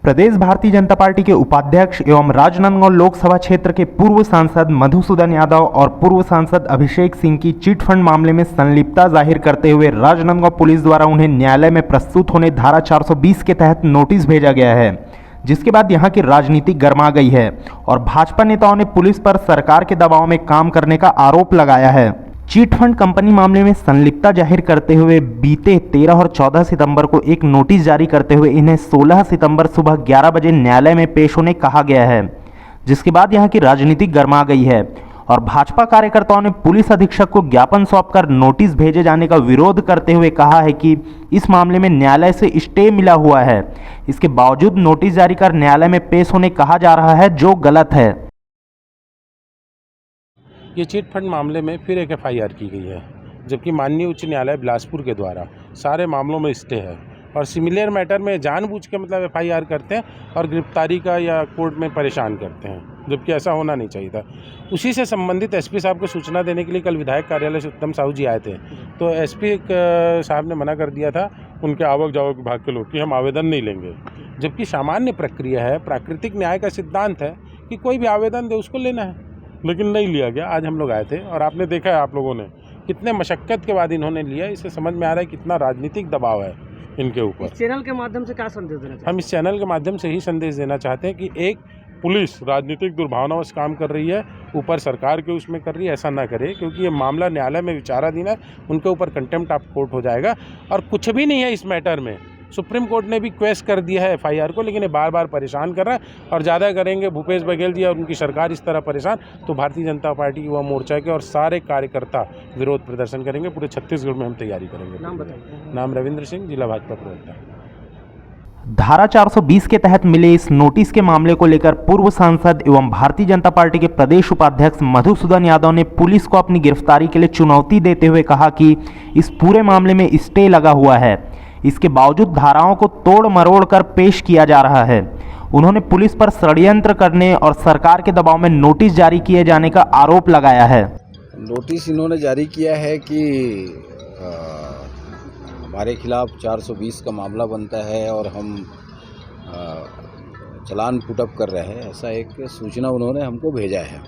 प्रदेश Bharatiya Janata party के उपाध्यक्ष एवं राजनांदगांव लोकसभा क्षेत्र के पूर्व सांसद मधुसूदन यादव और पूर्व सांसद अभिषेक सिंह की चिटफंड मामले में संलिप्तता जाहिर करते हुए राजनांदगांव पुलिस द्वारा उन्हें न्यायालय में प्रस्तुत होने धारा 420 के तहत नोटिस भेजा गया है, जिसके बाद यहां की राजनीति गर्मा गई है और भाजपा नेताओं ने पुलिस पर सरकार के दबाव में काम करने का आरोप लगाया है। चिटफंड कंपनी मामले में संलिप्तता जाहिर करते हुए बीते 13 और 14 सितंबर को एक नोटिस जारी करते हुए इन्हें 16 सितंबर सुबह 11 बजे न्यायालय में पेश होने कहा गया है, जिसके बाद यहां की राजनीति गर्मा गई है और भाजपा कार्यकर्ताओं ने पुलिस अधीक्षक को ज्ञापन सौंपकर नोटिस भेजे जाने का विरोध करते हुए कहा है कि इस मामले में न्यायालय से स्टे मिला हुआ है। इसके बावजूद नोटिस जारी कर न्यायालय में पेश होने कहा जा रहा है, जो गलत है। ये चिट फंड मामले में फिर एक एफआईआर की गई है, जबकि माननीय उच्च न्यायालय बिलासपुर के द्वारा सारे मामलों में स्टे है और सिमिलर मैटर में जानबूझ के मतलब एफआईआर करते हैं और गिरफ्तारी का या कोर्ट में परेशान करते हैं, जबकि ऐसा होना नहीं चाहिए था। उसी से संबंधित एसपी साहब को सूचना देने के लिए कल विधायक कार्यालय से उत्तम साहू जी आए थे, तो एसपी साहब ने मना कर दिया था उनके आवक जावक विभाग के लोग कि हम आवेदन नहीं लेंगे, जबकि सामान्य प्रक्रिया है, प्राकृतिक न्याय का सिद्धांत है कि कोई भी आवेदन दे उसको लेना है, लेकिन नहीं लिया गया। आज हम लोग आए थे और आपने देखा है, आप लोगों ने कितने मशक्क़त के बाद इन्होंने लिया, इससे समझ में आ रहा है कितना राजनीतिक दबाव है इनके ऊपर। इस चैनल के माध्यम से क्या संदेश देना चाहते हैं? हम इस चैनल के माध्यम से ही संदेश देना चाहते हैं कि एक पुलिस राजनीतिक दुर्भावनाओं से काम कर रही है, ऊपर सरकार के उसमें कर रही है, ऐसा ना करे, क्योंकि ये मामला न्यायालय में विचाराधीन है, उनके ऊपर कंटेम्प्ट ऑफ कोर्ट हो जाएगा और कुछ भी नहीं है इस मैटर में। सुप्रीम कोर्ट ने भी क्वेश्चन कर दिया है एफआईआर को, लेकिन ये बार बार परेशान कर रहा है और ज़्यादा करेंगे भूपेश बघेल जी और उनकी सरकार इस तरह परेशान, तो भारतीय जनता पार्टी युवा मोर्चा के और सारे कार्यकर्ता विरोध प्रदर्शन करेंगे। पूरे छत्तीसगढ़ में हम तैयारी करेंगे। नाम बताइए। नाम रविंद्र सिंह, जिला भाजपा प्रवक्ता। धारा 420 के तहत मिले इस नोटिस के मामले को लेकर पूर्व सांसद एवं भारतीय जनता पार्टी के प्रदेश उपाध्यक्ष मधुसूदन यादव ने पुलिस को अपनी गिरफ्तारी के लिए चुनौती देते हुए कहा कि इस पूरे मामले में स्टे लगा हुआ है, इसके बावजूद धाराओं को तोड़ मरोड़ कर पेश किया जा रहा है। उन्होंने पुलिस पर षड्यंत्र करने और सरकार के दबाव में नोटिस जारी किए जाने का आरोप लगाया है। नोटिस इन्होंने जारी किया है कि हमारे खिलाफ 420 का मामला बनता है और हम चालान पुटअप कर रहे हैं, ऐसा एक सूचना उन्होंने हमको भेजा है।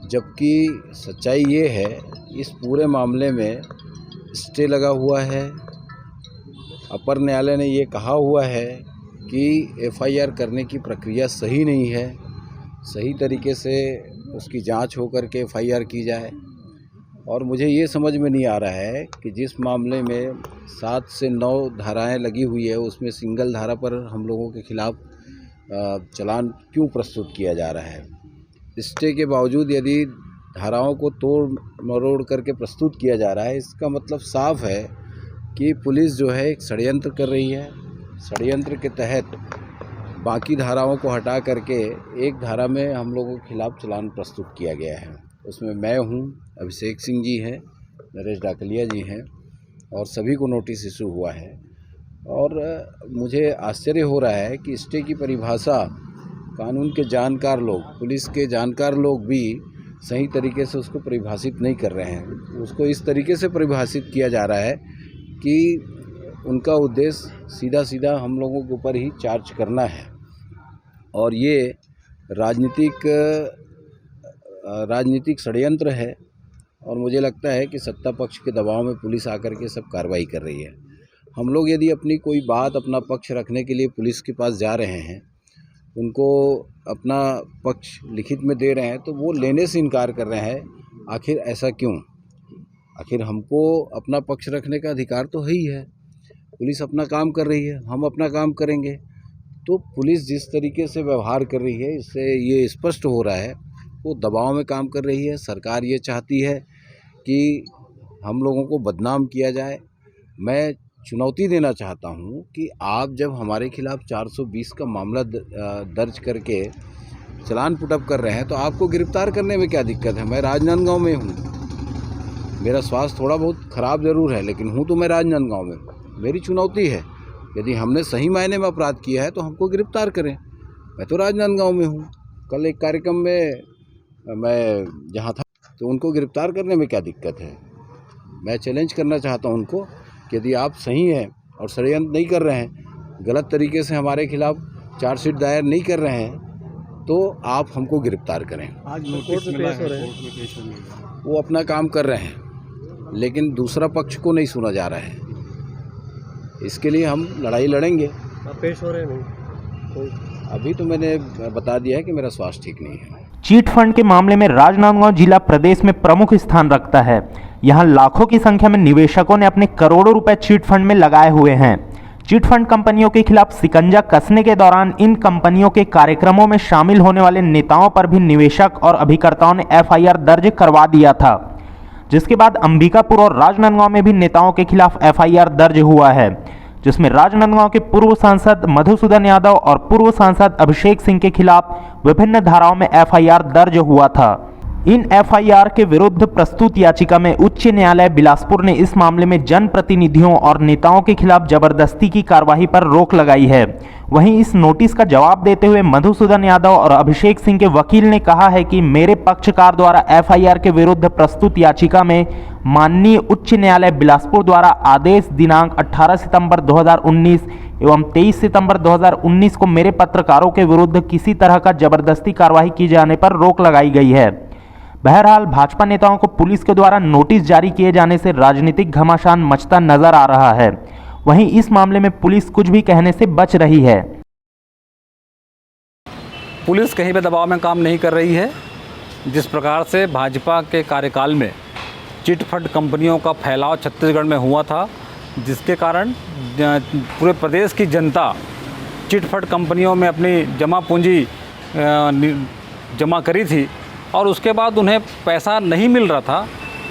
जबकि सच्चाई ये है, इस पूरे मामले में स्टे लगा हुआ है। अपर न्यायालय ने ये कहा हुआ है कि एफआईआर करने की प्रक्रिया सही नहीं है, सही तरीके से उसकी जांच हो कर के एफआईआर की जाए। और मुझे ये समझ में नहीं आ रहा है कि जिस मामले में 7 से 9 धाराएं लगी हुई है, उसमें सिंगल धारा पर हम लोगों के खिलाफ चालान क्यों प्रस्तुत किया जा रहा है। स्टे के बावजूद यदि धाराओं को तोड़ मरोड़ करके प्रस्तुत किया जा रहा है, इसका मतलब साफ है कि पुलिस जो है एक षड्यंत्र कर रही है। षड्यंत्र के तहत बाकी धाराओं को हटा करके एक धारा में हम लोगों के खिलाफ चालान प्रस्तुत किया गया है। उसमें मैं हूँ, अभिषेक सिंह जी हैं, नरेश डाकलिया जी हैं और सभी को नोटिस इशू हुआ है। और मुझे आश्चर्य हो रहा है कि स्टे की परिभाषा कानून के जानकार लोग, पुलिस के जानकार लोग भी सही तरीके से उसको परिभाषित नहीं कर रहे हैं। उसको इस तरीके से परिभाषित किया जा रहा है कि उनका उद्देश्य सीधा सीधा हम लोगों के ऊपर ही चार्ज करना है और ये राजनीतिक षड्यंत्र है। और मुझे लगता है कि सत्ता पक्ष के दबाव में पुलिस आकर के सब कार्रवाई कर रही है। हम लोग यदि अपनी कोई बात, अपना पक्ष रखने के लिए पुलिस के पास जा रहे हैं, उनको अपना पक्ष लिखित में दे रहे हैं, तो वो लेने से इनकार कर रहे हैं। आखिर ऐसा क्यों? आखिर हमको अपना पक्ष रखने का अधिकार तो है ही है। पुलिस अपना काम कर रही है, हम अपना काम करेंगे। तो पुलिस जिस तरीके से व्यवहार कर रही है, इससे ये स्पष्ट हो रहा है वो दबाव में काम कर रही है। सरकार ये चाहती है कि हम लोगों को बदनाम किया जाए। मैं चुनौती देना चाहता हूँ कि आप जब हमारे खिलाफ 420 का मामला दर्ज करके चालान पुटअप कर रहे हैं, तो आपको गिरफ्तार करने में क्या दिक्कत है? मैं राजनांदगांव में हूँ, मेरा स्वास्थ्य थोड़ा बहुत ख़राब ज़रूर है, लेकिन हूँ तो मैं राजनांदगांव में। मेरी चुनौती है, यदि हमने सही मायने में अपराध किया है तो हमको गिरफ्तार करें। मैं तो राजनांदगांव में हूँ। कल एक कार्यक्रम में मैं जहाँ था, तो उनको गिरफ्तार करने में क्या दिक्कत है? मैं चैलेंज करना चाहता हूँ उनको कि यदि आप सही हैं और षड्यंत्र नहीं कर रहे हैं, गलत तरीके से हमारे खिलाफ चार्जशीट दायर नहीं कर रहे हैं तो आप हमको गिरफ्तार करें। आज नोटिस मिला है, कोर्ट में पेश होने का। वो अपना काम कर रहे हैं, लेकिन दूसरा पक्ष को नहीं सुना जा रहा है। इसके लिए हम लड़ाई लड़ेंगे। आप पेश हो रहे नहीं? अभी तो मैंने बता दिया है कि मेरा स्वास्थ्य ठीक नहीं है। चीट फंड के मामले में राजनांदगांव जिला प्रदेश में प्रमुख स्थान रखता है। यहां लाखों की संख्या में निवेशकों ने अपने करोड़ों रुपए चीट फंड में लगाए हुए हैं। चीट फंड कंपनियों के खिलाफ शिकंजा कसने के दौरान इन कंपनियों के कार्यक्रमों में शामिल होने वाले नेताओं पर भी निवेशक और अभिकर्ताओं ने एफआईआर दर्ज करवा दिया था, जिसके बाद अंबिकापुर और राजनांदगांव में भी नेताओं के खिलाफ एफआईआर दर्ज हुआ है, जिसमें राजनांदगांव के पूर्व सांसद मधुसूदन यादव और पूर्व सांसद अभिषेक सिंह के खिलाफ विभिन्न धाराओं में एफआईआर दर्ज हुआ था। इन एफआईआर के विरुद्ध प्रस्तुत याचिका में उच्च न्यायालय बिलासपुर ने इस मामले में जनप्रतिनिधियों और नेताओं के खिलाफ जबरदस्ती की कार्रवाई पर रोक लगाई है। वहीं इस नोटिस का जवाब देते हुए मधुसूदन यादव और अभिषेक सिंह के वकील ने कहा है कि मेरे पक्षकार द्वारा एफआईआर के विरुद्ध प्रस्तुत याचिका में माननीय उच्च न्यायालय बिलासपुर द्वारा आदेश दिनांक 18 सितंबर 2019 एवं 23 सितंबर 2019 को मेरे पत्रकारों के विरुद्ध किसी तरह का जबरदस्ती कार्रवाई की जाने पर रोक लगाई गई है। बहरहाल भाजपा नेताओं को पुलिस के द्वारा नोटिस जारी किए जाने से राजनीतिक घमासान मचता नजर आ रहा है। वहीं इस मामले में पुलिस कुछ भी कहने से बच रही है। पुलिस कहीं पे दबाव में काम नहीं कर रही है। जिस प्रकार से भाजपा के कार्यकाल में चिट फंड कंपनियों का फैलाव छत्तीसगढ़ में हुआ था, जिसके कारण पूरे प्रदेश की जनता चिट फंड कंपनियों में अपनी जमा पूंजी जमा करी थी और उसके बाद उन्हें पैसा नहीं मिल रहा था।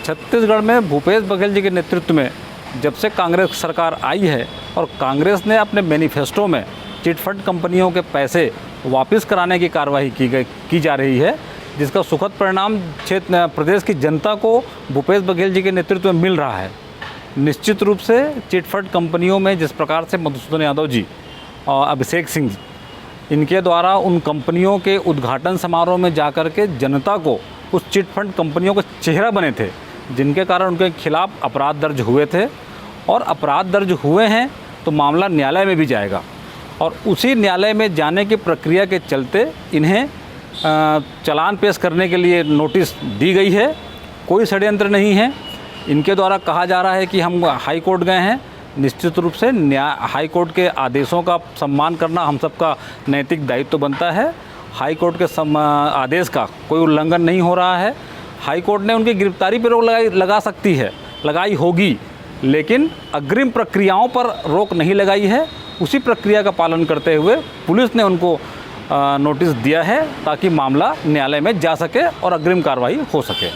छत्तीसगढ़ में भूपेश बघेल जी के नेतृत्व में जब से कांग्रेस सरकार आई है और कांग्रेस ने अपने मैनिफेस्टो में चिट फंड कंपनियों के पैसे वापस कराने की कार्रवाई की जा रही है, जिसका सुखद परिणाम प्रदेश की जनता को भूपेश बघेल जी के नेतृत्व में मिल रहा है। निश्चित रूप से चिट फंड कंपनियों में जिस प्रकार से मधुसूदन यादव जी और अभिषेक सिंह जी, इनके द्वारा उन कंपनियों के उद्घाटन समारोह में जाकर के जनता को उस चिट फंड कंपनियों का चेहरा बने थे, जिनके कारण उनके खिलाफ अपराध दर्ज हुए थे और अपराध दर्ज हुए हैं तो मामला न्यायालय में भी जाएगा और उसी न्यायालय में जाने की प्रक्रिया के चलते इन्हें चालान पेश करने के लिए नोटिस दी गई है। कोई षड्यंत्र नहीं है। इनके द्वारा कहा जा रहा है कि हम हाई कोर्ट गए हैं। निश्चित रूप से हाई कोर्ट के आदेशों का सम्मान करना हम सबका नैतिक दायित्व बनता है। हाई कोर्ट के आदेश का कोई उल्लंघन नहीं हो रहा है। हाई कोर्ट ने उनकी गिरफ्तारी पर रोक लगा सकती है, लगाई होगी, लेकिन अग्रिम प्रक्रियाओं पर रोक नहीं लगाई है। उसी प्रक्रिया का पालन करते हुए पुलिस ने उनको नोटिस दिया है ताकि मामला न्यायालय में जा सके और अग्रिम कार्रवाई हो सके।